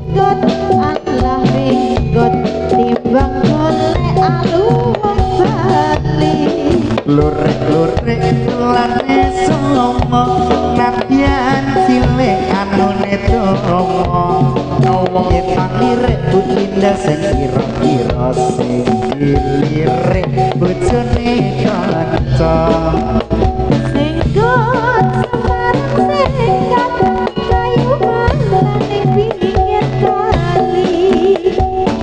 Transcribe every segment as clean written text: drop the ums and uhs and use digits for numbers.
minggot Allah minggot timbang golek aluwang bali lurek-lurek lane somo nadyan cilik anune tomo yen pangirek butinda sing kira-kira sing dilirek bojone kanca singgot semarang singkat kayu malaning pinggir kali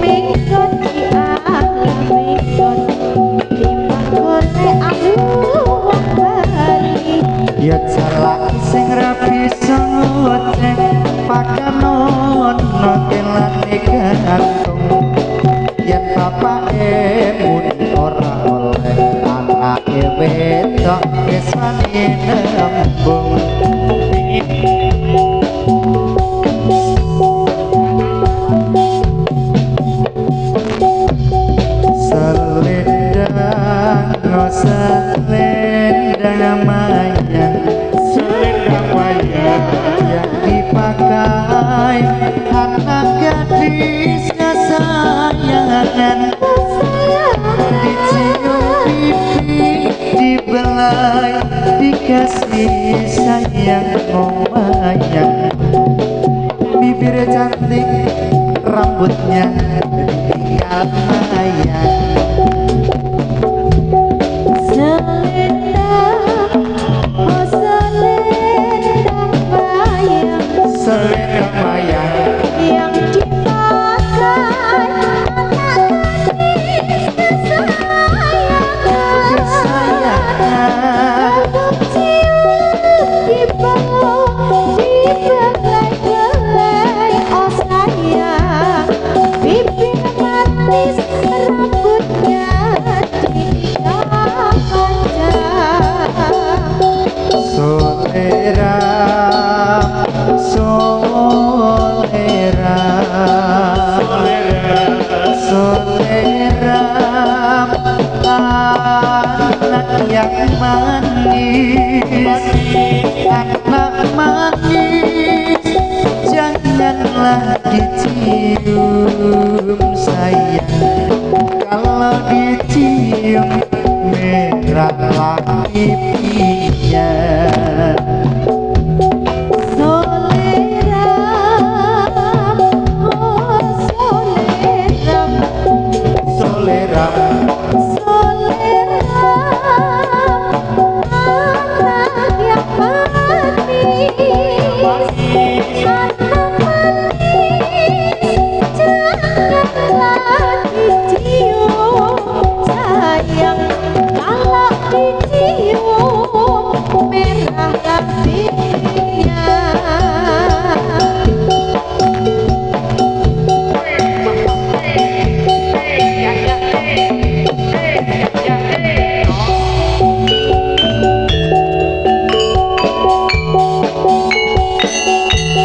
minggot di Allah minggot timbang golek aluwang bali ya jalak sing rapi sengoceng pakanon nokelane gantung yen bapake muni ora oleh anake wedok wis wani nembung selendang selendang mayang selendang mayang yang dipakai anak gadis kesayangan dicium pipi dibelai dikasih sayang ngomayang bibir cantik rambutnya tinggal mayang selendang oh selendang mayang selendang mayang yang dipakai anak gadis kesayangan cium di bawah dibelai-belai oh sayang bibir manis rambutnya tinggal panjang solera solera solera anak yang manis anak manis janganlah dicium sayang kalau dicium merahlah pipinya solera oh solera solera solera anak yang manis anak manis janganlah dicium sayang kalau dicium merahlah pipinya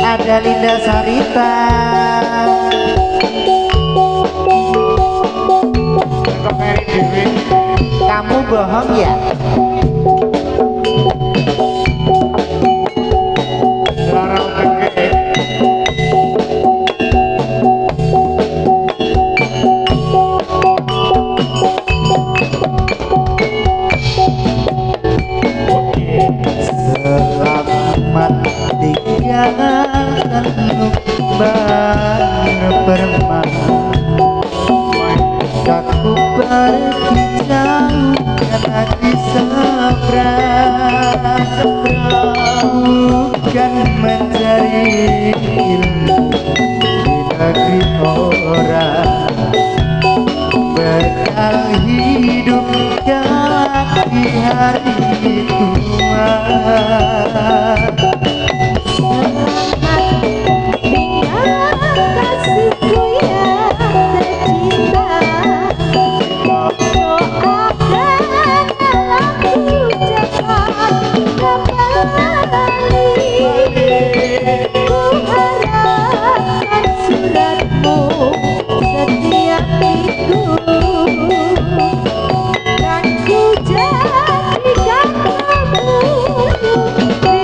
ada Linda Sarita kamu bohong ya selamat tinggalkan banyak bermain aku pergi jauh karena di seberang bukan mencari ilmu di negeri orang bekal hidup kelak di hari tua selamat tinggal kasihku yang tercinta doakan aku cepat kembali ku harapkan suratmu setiap minggu dan ku jadikan kamu rindu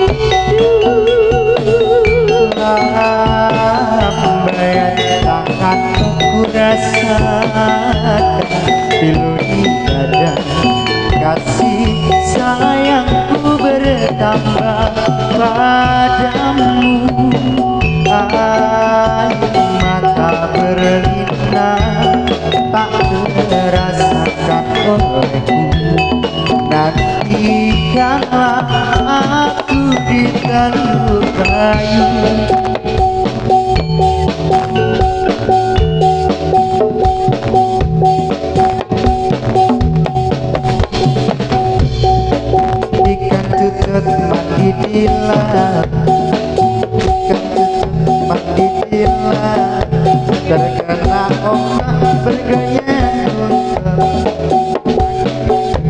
aku rasakan pilu di dada, kasih sayangku bertambah padamu. Air mata berlinang tak terasakan olehku. Nanti kala aku diteluh kayu, ikan tutut mandi di laut, ikan tutut mandi di laut, terkena ombak bergoyang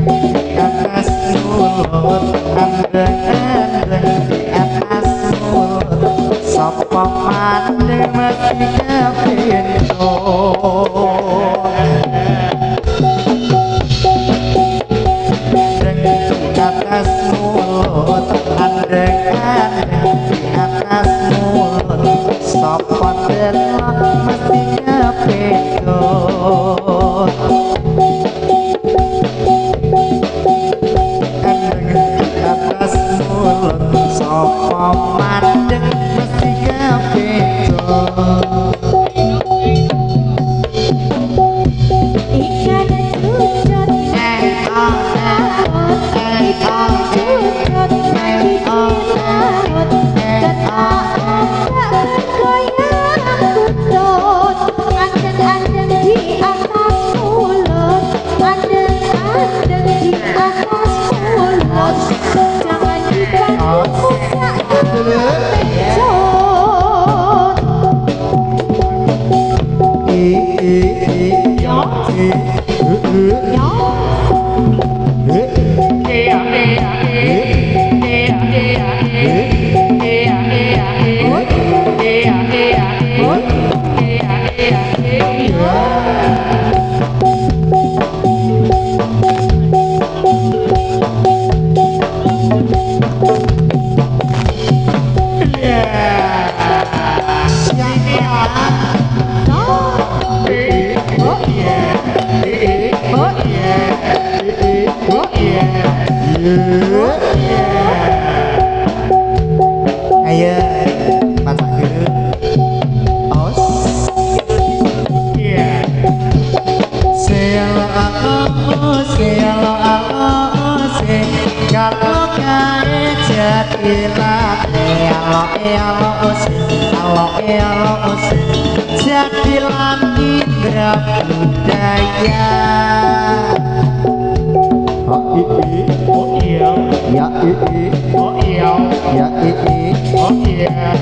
di atas mulut, andeng-andeng di atas mulut, sapa mandeng mesti kepinto. Di atas mulut, andeng-andeng di atas mulut, sapa delok mesti kepinto. Atas mulut sapa mandeng mesti kepinto. Ikan cucut ikan cucut mandi di laut, kena ombak bergoyang buntut, andeng-andeng di atas mulut, andeng-andeng di atas mulut, jangan dibantu sak pencut. Ayo masak dulu. Os kalau kae jadilah jadilah indra budaya. Oh iya, Ya oh iya, ya oh iya,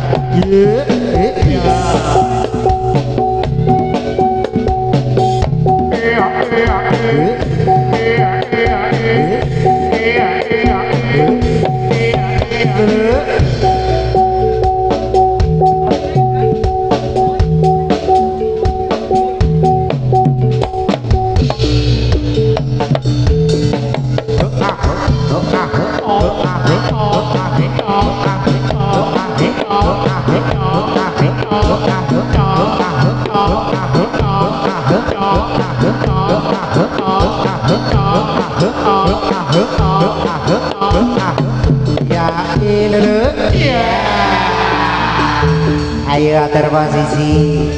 Ayo atur posisi.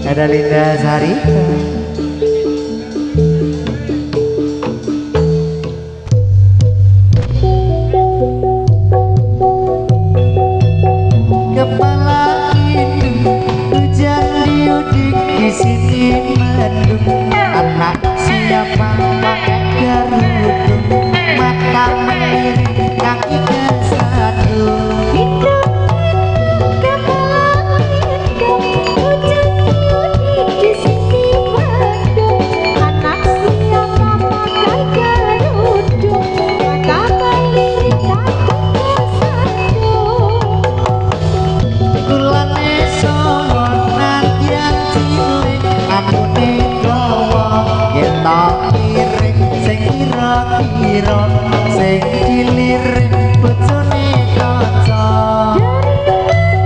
Ada Linda Sarita. Kepala itu hujan diudik di sini mendung. Anak siapa pakai kerudung, mata melirik kaki ke satu. Kira sing dilirik bojone kanca.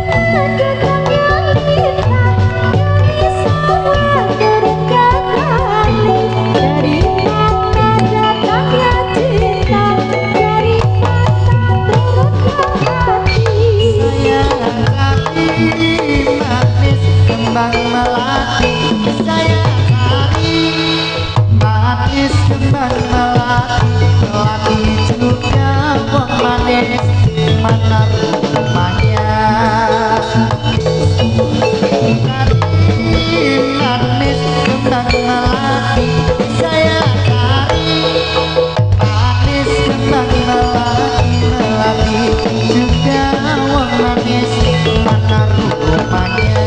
Dari mana kekang yang manis kembang melati saya cari manis kembang melati melati juga wong manis mana rumahnya manis kembang melati saya cari manis kembang melati melati juga wong manis mana rumahnya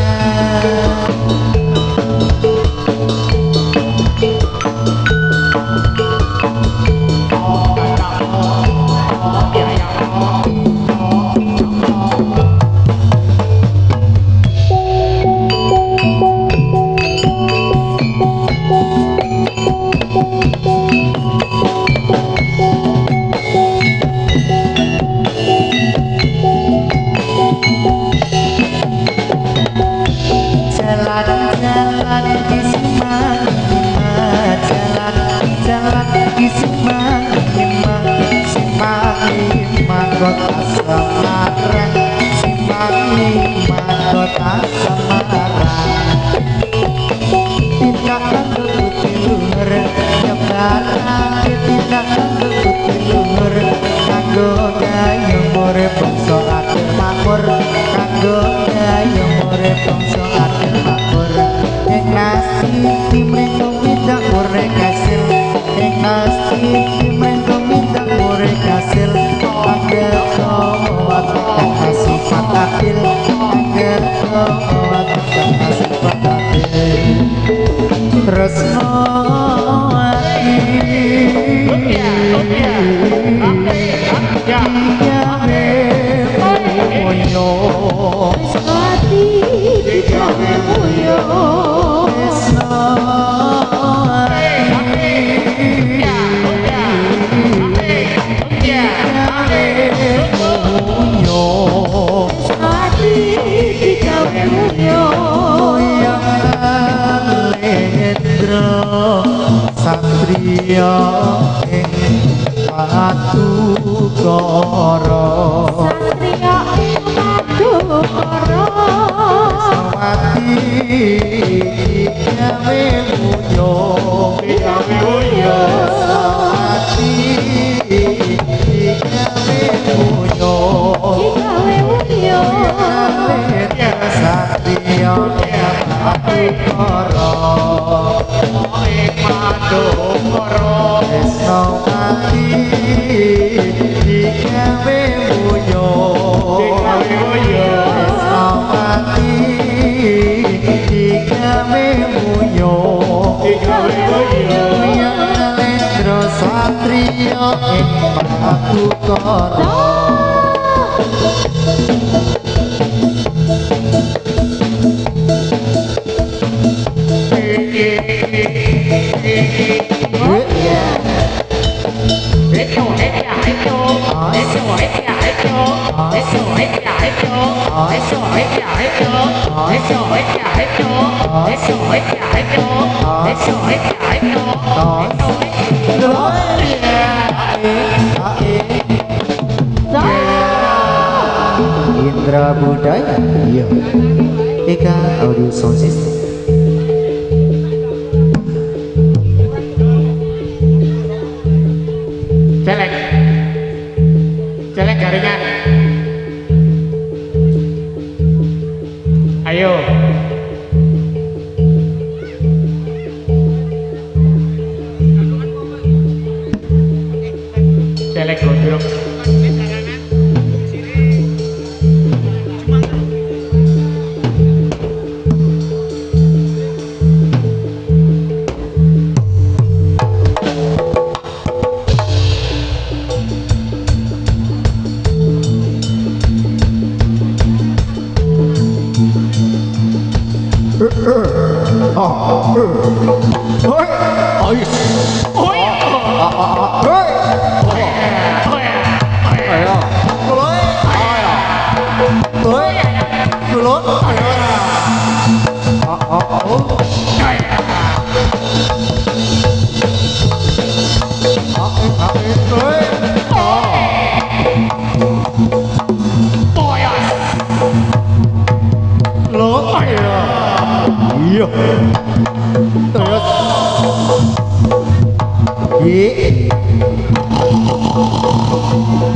jalan-jalan di Semangima jalan-jalan di Semangima Semangima kota Semarang Semangima kota Semarang tidak kanggo putih luhur nyebaran tidak kanggo putih luhur kanggo gayung urip bangsa adil makmur kanggo gayung urip bangsa adil makmur ing nasi dimrenggo mindak urip kasil ing nasi dimrenggo mindak urip kasil anggap watak sifat adil anggap watak sifat adil tresno ati gawe moyo Ati digawe moyo tresno Ati digawe moyo Satria ing Patukara Satria ing Patukara Sawati gawe muyo Sawati gawe muyo digawe moyo Satria ing Patukara Sawati digawe muyo Sawati digawe muyo Lendra Satria ing Patukara Indra Budaya iya Eka Audio Sound System Celek garingan. Ayo. Celek gondrong. Iya. Terus.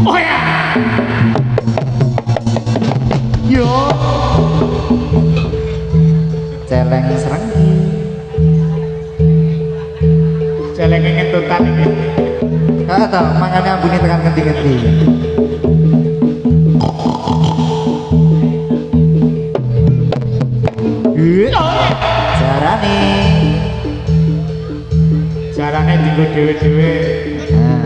Oh ya. Yo. Celeng serang. Celeng ngentutan iki. Kata makane ambune tekan ngendi-ngendi. Jarane. Jarane dienggo dhewe-dhewe. Nah.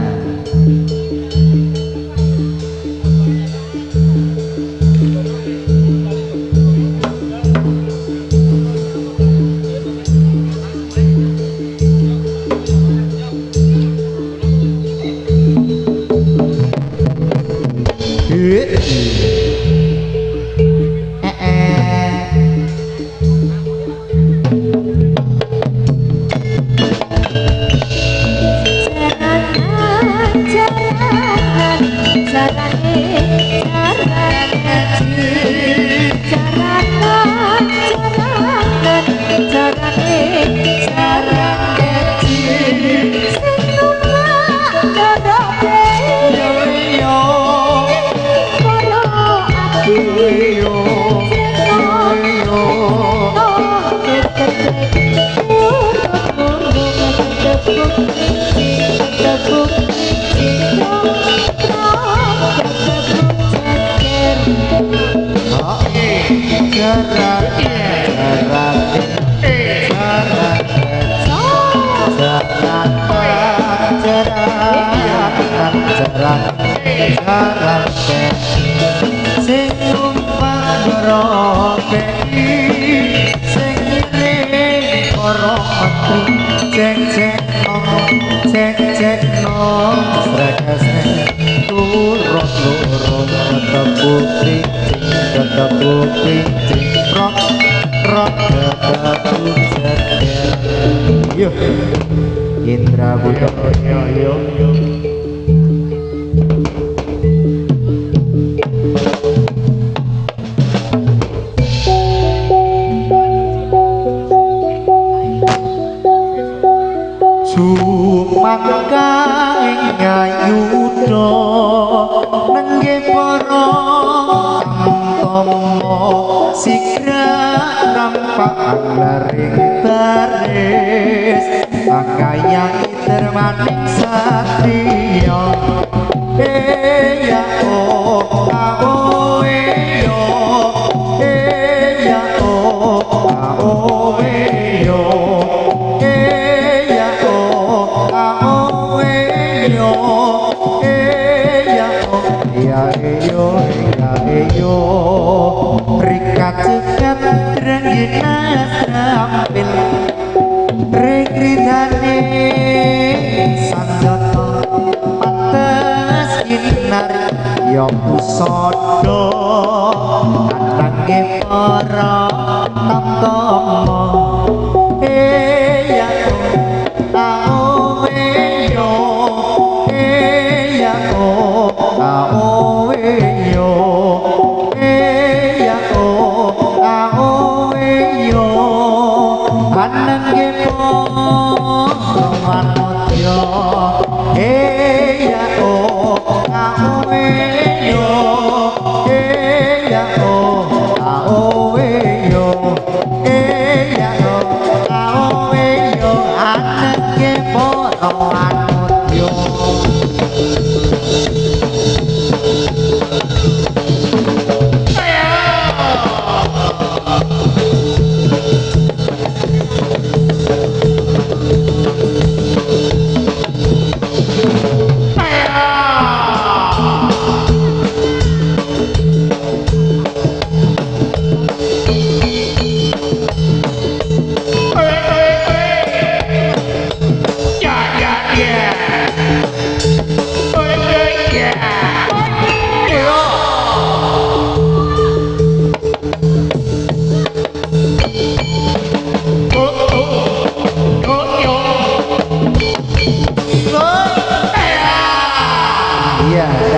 Sing numpak ngeroke sing ngiring para mentri cek cek nom strekesne turut lurung ketemu pincing rok ketemu ceker yo Indra Budo yo Maka ngayudo nengge para tamtomo sigra rampaan laring baris angkayang termaning satrio ya oh yo ya oh yo yo rikat cekat renginas rampil rekridane sanjoto pantes kinari yo pusodo anange para tamtomo ya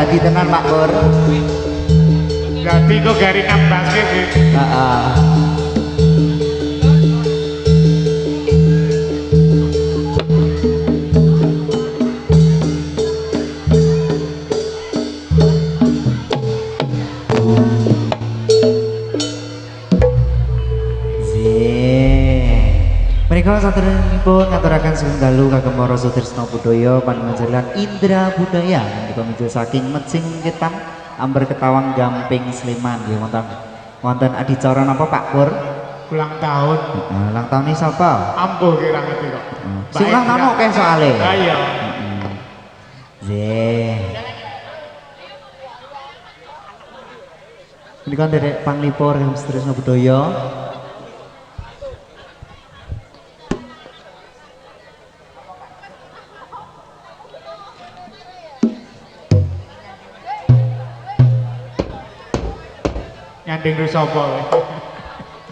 Jadi tenan Pak Bur. Jadi kok garingan basket iki. Heeh. Menika saderengipun ngaturaken sugeng dalu kagem para Sutrisno Budaya panjenengan Indra Budaya menika miju saking Mejing Ketam Amber Ketawang Gamping Sleman nggih wonten adicara napa Pak Pur? Ulang tahun. Ulang tahun ini sapa? Ampuh kira ngerti kok. Sing ulang tahun akeh soalé. Ah iya. Nggih. Menika nderek panglipur kagem Sutrisno Budaya. Nyanding lu sapa kowe?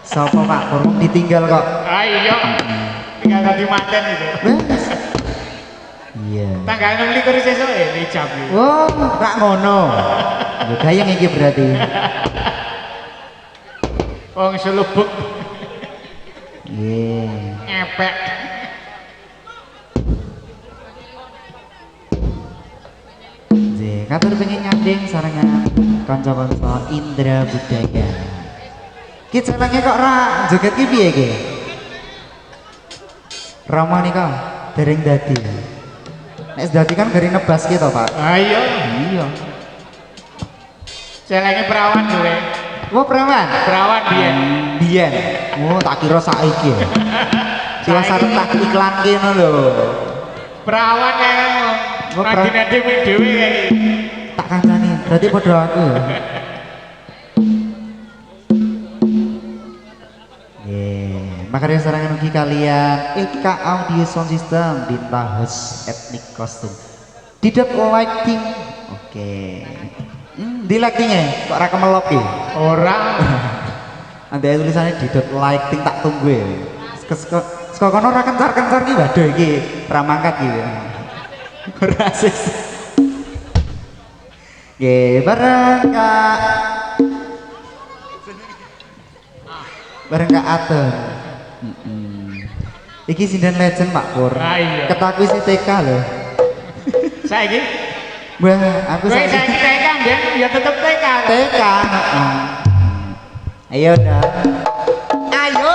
Sapa Pak Pur ditinggal kok. Ah iya. Tinggal tadi manten itu. Wes. Iya. Tanggal 26 sesuk ijab iki. Oh, rak ngono. Lho gayeng iki berarti. Wong selubuk Nggih. ngepek. Nggih, katur pengen nyanding sarengan kanca-kanca Indra Budaya. Ki jenenge kok ra joget ki piye ki? Rama nika dereng dadi. Nek dadi kan gari nebas ki to, Pak. Ah iya. Iya. Celenge perawan dhewe. Wah, perawan. Perawan biyen. Biyen. Oh, tak kira saiki. Kira sarep tak iklan kene lho. Perawan ya. Oh, Radine dhewe dhewe kayak iki. Tak kancani, berarti padha aku. Nggih, makarya sarangan ugi kalian Eka Audio Sound System Dinta House Ethnic Costume. Didot lighting. Oke. Di lightingnya kok ora kemelop ki? Ora. Anda tulisannya didot lighting tak tunggu ya. Saka kono ora kencar-kencar ki waduh iki ra mangkat ki. Ora sis. Nggih, bareng Kak Aton. Iki sinden legend Pak Pur. Ah, iya. Ketaku si TK lho. Saiki Wah, aku kowe saiki saiki TK ndek ya tetep TK. TK. Ayo dah. Ayo.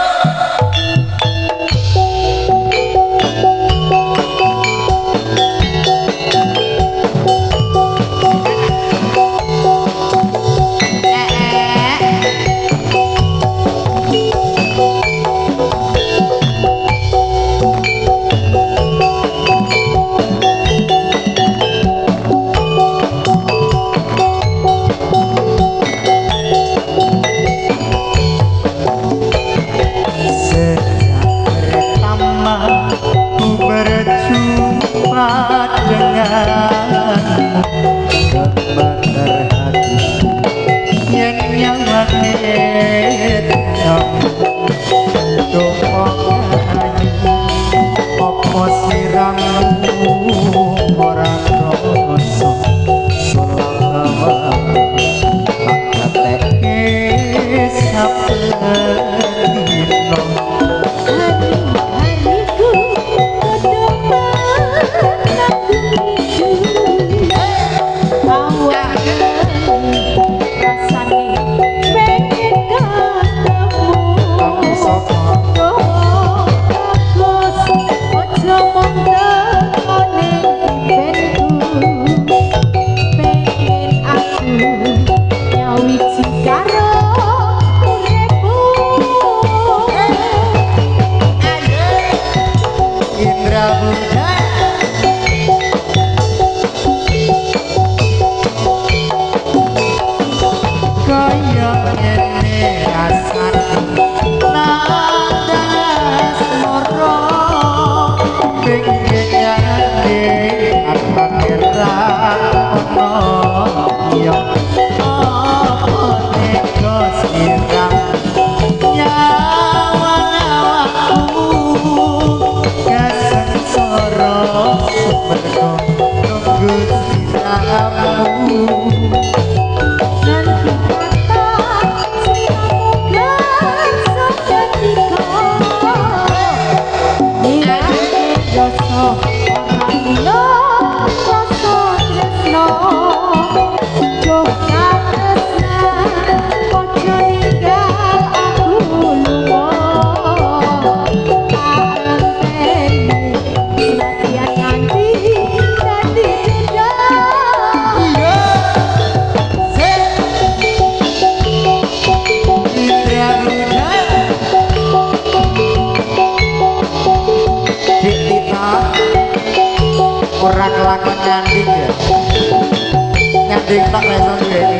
nyanding tak reson kayak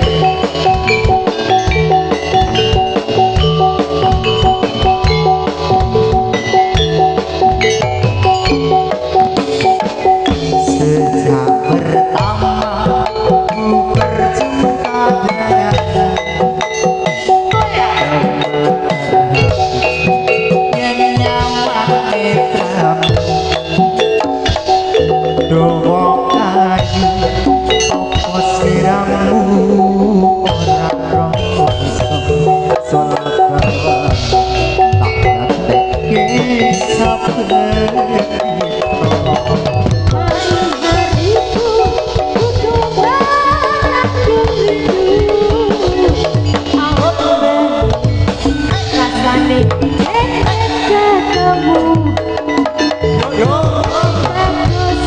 sejak pertama ku berjumpa dengan yang nyaman netramu dowo ayu opo siramu ora rasa salat bawa tak ngateke sabar Hari-hariku kudu aku rindu rasane ketemu bagus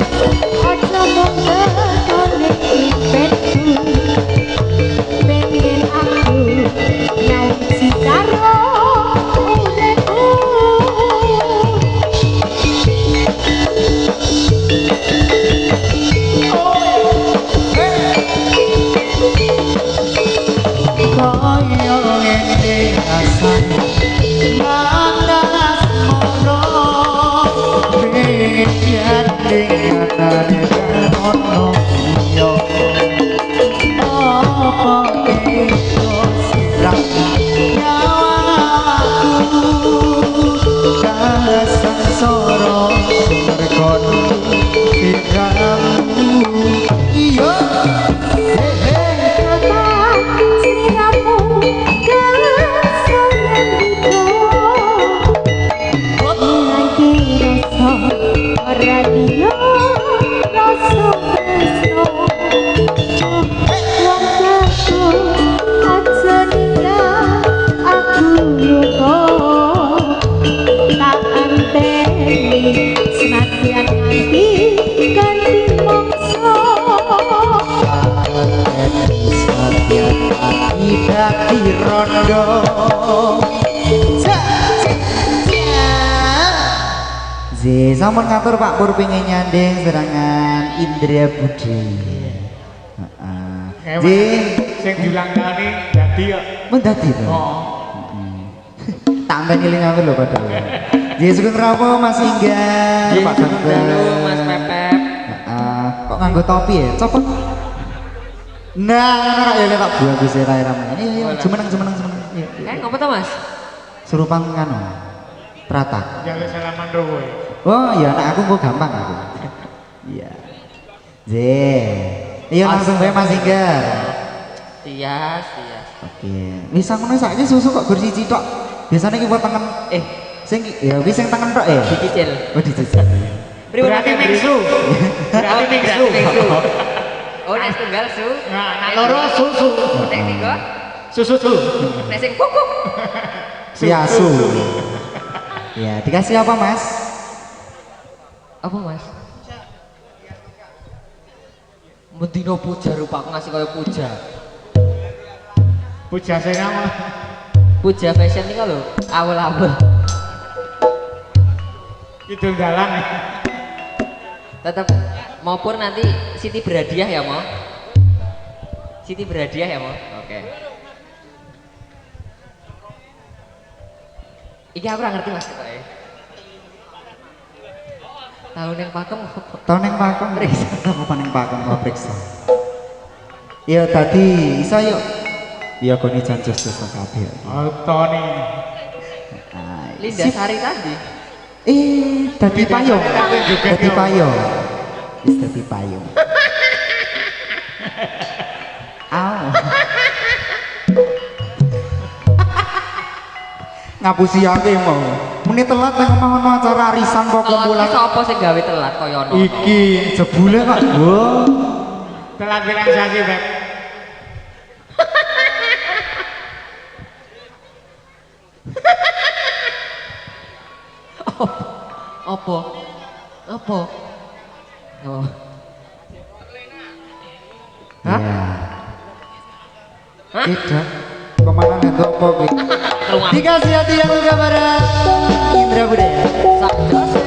aja mung ketone impetku pengen aku nyauci karo uripku kaya ngene rasane manas mono pengen nyanding katane ono yo apa itu sirah nyawaku kalasan soro merkon siramu iya Radio rasa tresno wong aku aja ninggal aku lupa tak anteni senadyan nganti ganti mangsa tidak dirondo sampun ngatur Pak Pur pengen nyanding serangan Indra Budi. Heeh. Sing diulang tahun dadi kok. Mun dadi to. Oh. Tambah ngiling aku lho padahal. Nggih sugeng rawuh Mas Inggar, Pak Ganteng. Mas Pepep. Heeh. Kok nganggo topi ya? Copot. Nah, ngono rak ya tak buat bisa kae ramane. Iya, jumeneng. Iya. Ngopo to, Mas? Surupang kanu. Pratak. Jaga salaman rowo. Oh iya, anak aku kok gampang aku. Iya. Iya langsung bae Mas Inggar. Tias. Oke. Wis ngono saiki susu kok gur siji tok. Biasane ki tengen sing ya wis sing tengen tok Dicicil. Oh dicicil. Berarti mingsu. Berarti mingsu. Oh, nek tunggal su. Nah, nak loro susu. Nek tiga Susu. nek sing kukuk. Iya su. Ya, dikasih apa Mas? Apa, Mas? Mendino puja rupaku ngasih kaya puja. Puja sing apa? Puja fashion iki lho, awal-awal. Kidul dalan. Tetap maupun nanti Siti berhadiah ya, Mo. Siti berhadiah ya, Mo. Oke. Iki aku ora ngerti Mas ketoke. Tahun yang pakem Tahun yang pakem periksa apa yang pakem mau periksa. Iya tadi iso yuk. Iya koni jancus kabeh. Tony. Linda Sari tadi. Dadi payung. Dadi payung. Wis dadi payung. Au. Ngapusi aku mau. Muni telat nang omah ono acara arisan kok kumpulan. Sapa sing gawe telat kaya ono? Iki jebule kok. Wah. Telat bilang sasi, Beb. Apa? Apa? Oh. Hah? Hah? Tidak. Kemana itu apa kuwi? Rumah. Dikasih hati yang luka bareng Indra Budaya. Sakjase.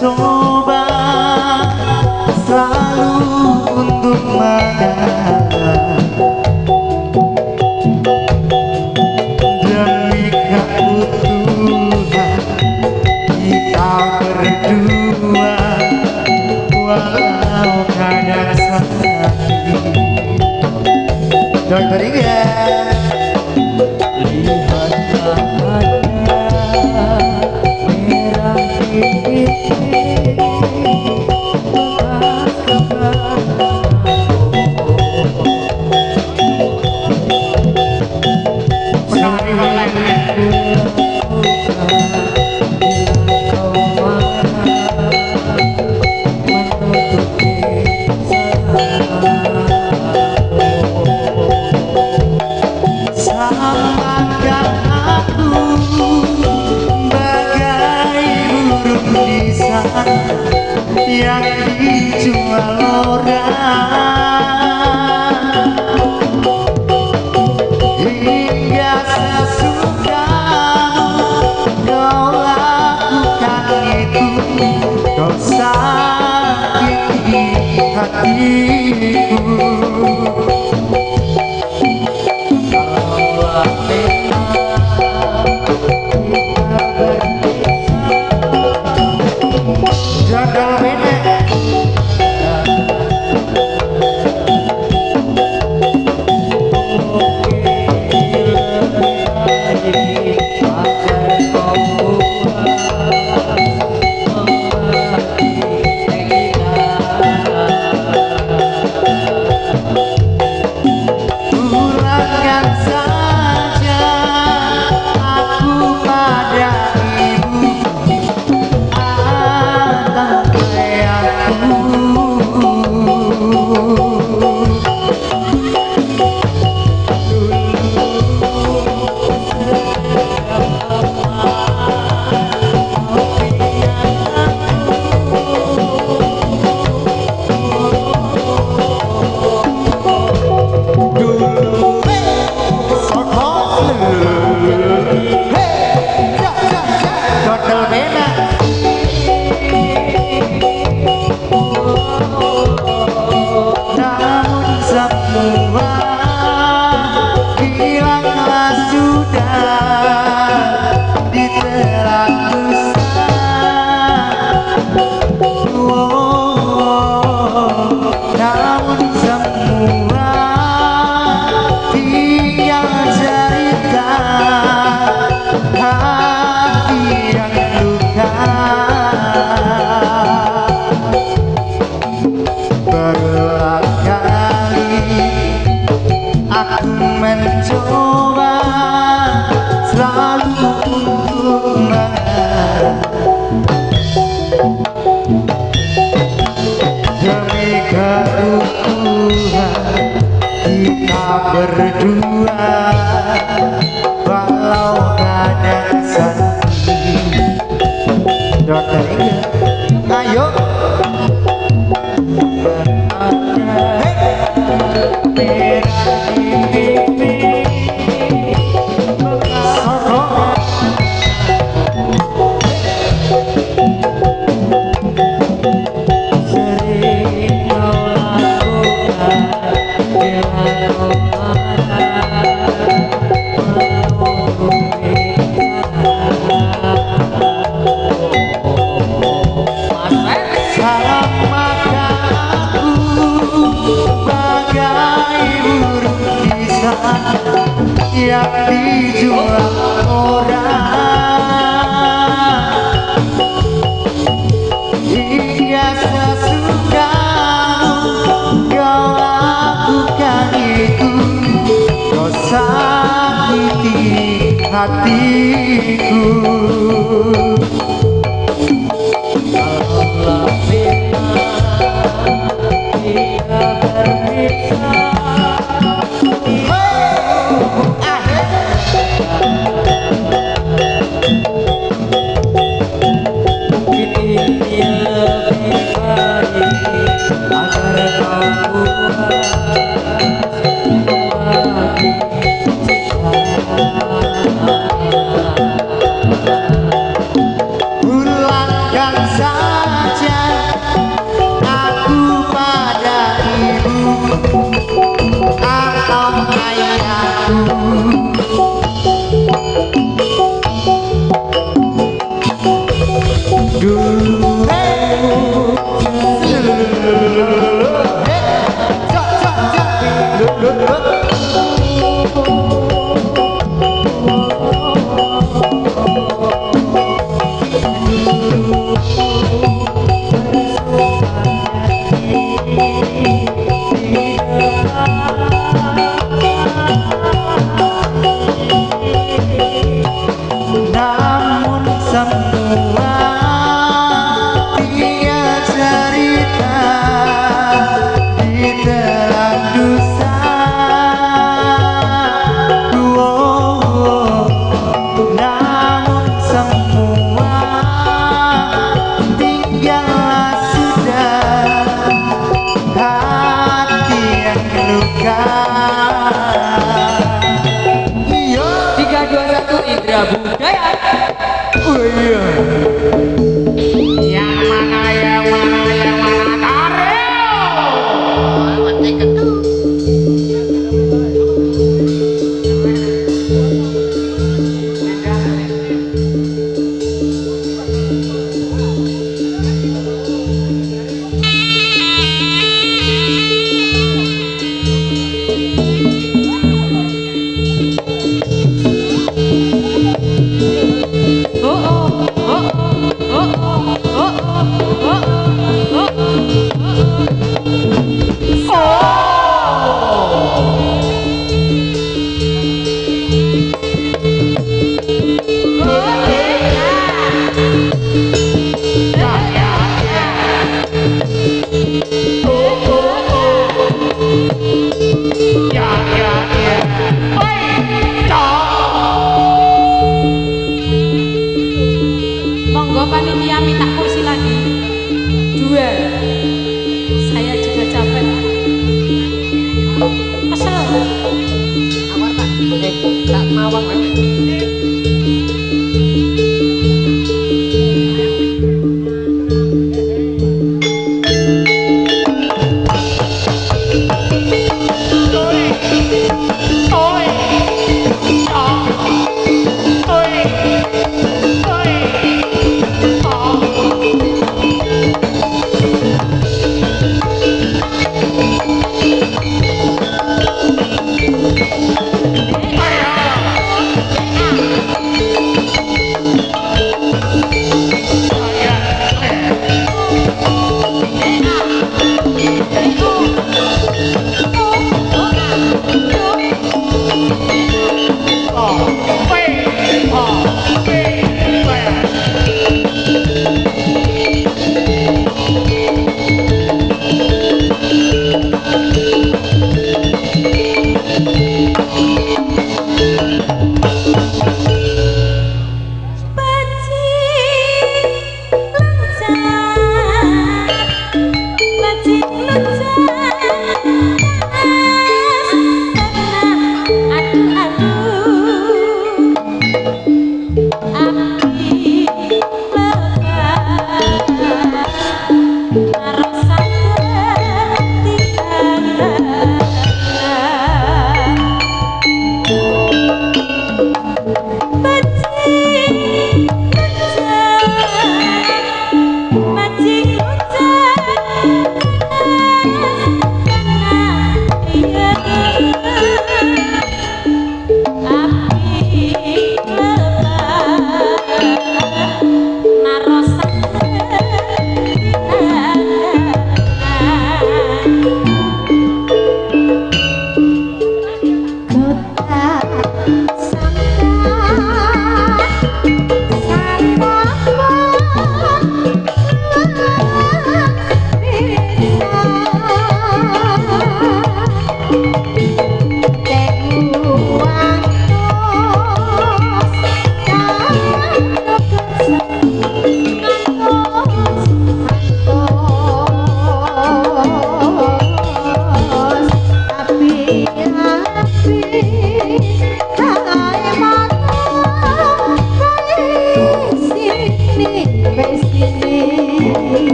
mencoba selalu untuk mengalah demi keutuhan kita berdua, walau kadang sakit. Dokter Inga, lihatlah ada merah titik bekas Menari online. selamatkan aku bagai burung di sana yang dijual orang, hingga sesukamu kau lakukan itu, kau sakiti hatiku. Jadal benek pulangkan saja aku pada ibu atau ayahku. Total beda. Namun semua hilanglah sudah ditelan dusta. Namun semua tinggal cerita hati yang luka. Berulang kali aku mencoba selalu untuk mengalah demi keutuhan kita berdua, walau kadang sakit. Dokter Inga, ayo. Selamatkan aku bagai burung di sana yang dijual orang, hingga sesukamu kau lakukan itu, kau sakiti hatiku. serahkan saja aku pada ibu atau ayahku. Dulu namun semua dia cerita ditelan dosa. Namun semua tinggallah sudah hati yang luka. Iya 3, 2, 1 Indra Budaya. oh iya Yang mana Monggo panitia minta kursi lagi 2. Saya juga capek. Kesel. Awar Pak. Tak mawang Pak.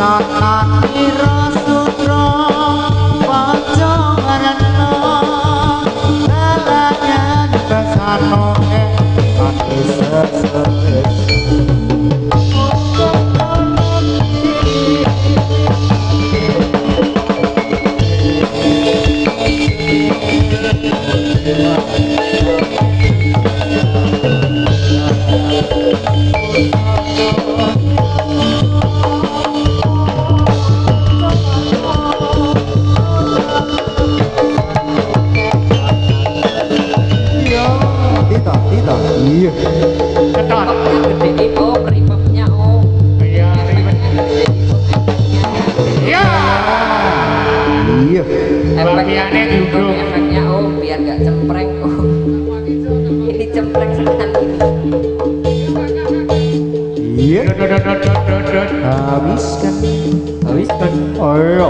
Tata Tiro Sutro Paco Warna Lalangan Besano Kaki seseres iya Ketot. Gede oh, reverbnya oh. Iya, Efeknya gede, efeknya. iya. iya Bagiannya duduk. Efeknya oh, biar gak cempreng oh. Ini cempreng sekali ini. iya Dot. habiskan Habis kan? oh iya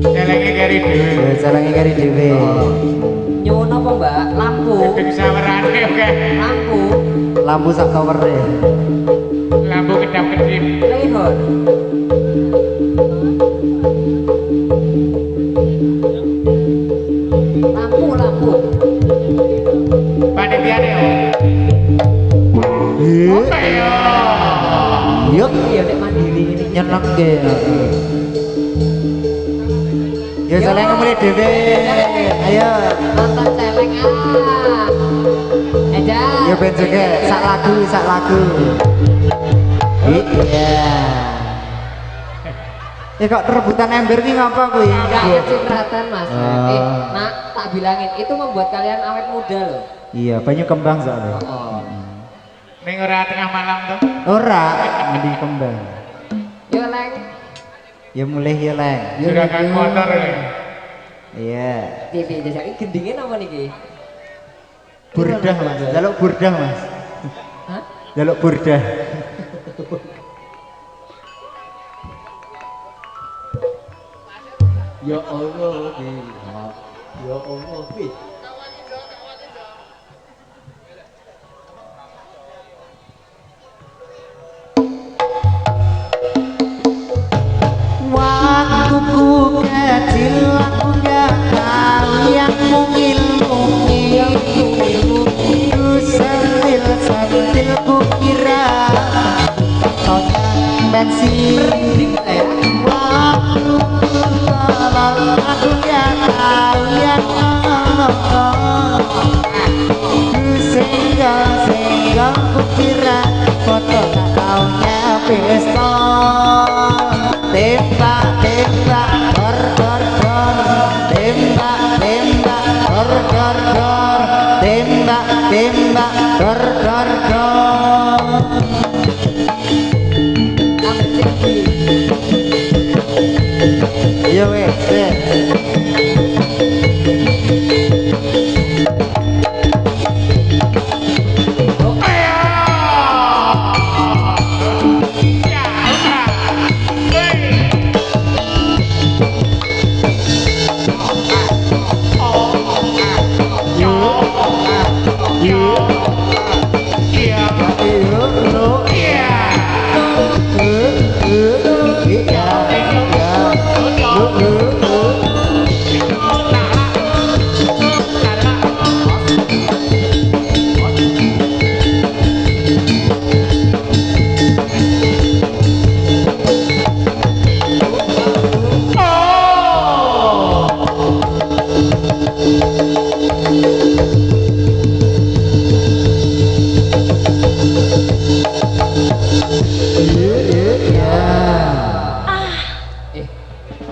Celenge kari dhewe. jalannya kari dewe Nyuwun apa mbak? Lampu. Gedeng sawerane oke. Lampu. lampu sak towernya Lampu kedap-kedip. Lehor. Lampu. Panitiane yo. iya Oke yo. iya Iya nek mandiri ini. nyeneng ke ya jalannya mulai dewe ayo Nonton celeng ah. Eja. ya ben juga sak lagu iya ya kok rebutan ember ini ngapa kuy Enggak kecipratan mas. Ah. Nak tak bilangin itu membuat kalian awet muda loh. iya banyak kembang soalnya Oh. Ning ora tengah malam tuh. ora mandi kembang Yo leng. ya mulai ya leng Juragan motor. iya TV jasa ini gendingin apa nih ki? burdah mas jaluk burdah mas Hah? jaluk burdah Ya Allah, ya Allah, waktu ku kecil aku gak tahu yang mungil-mungil ku sentil ku kira tonya bensin waktu ku tolong aku gak tahu yang ku senggol ku kira foto tak taunya pistol tembak dor dor dor tembak dor dor dor tembak dor dor dor iya weh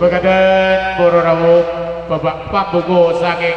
Bagadan Boro Rawuh Bapak Pambuku saking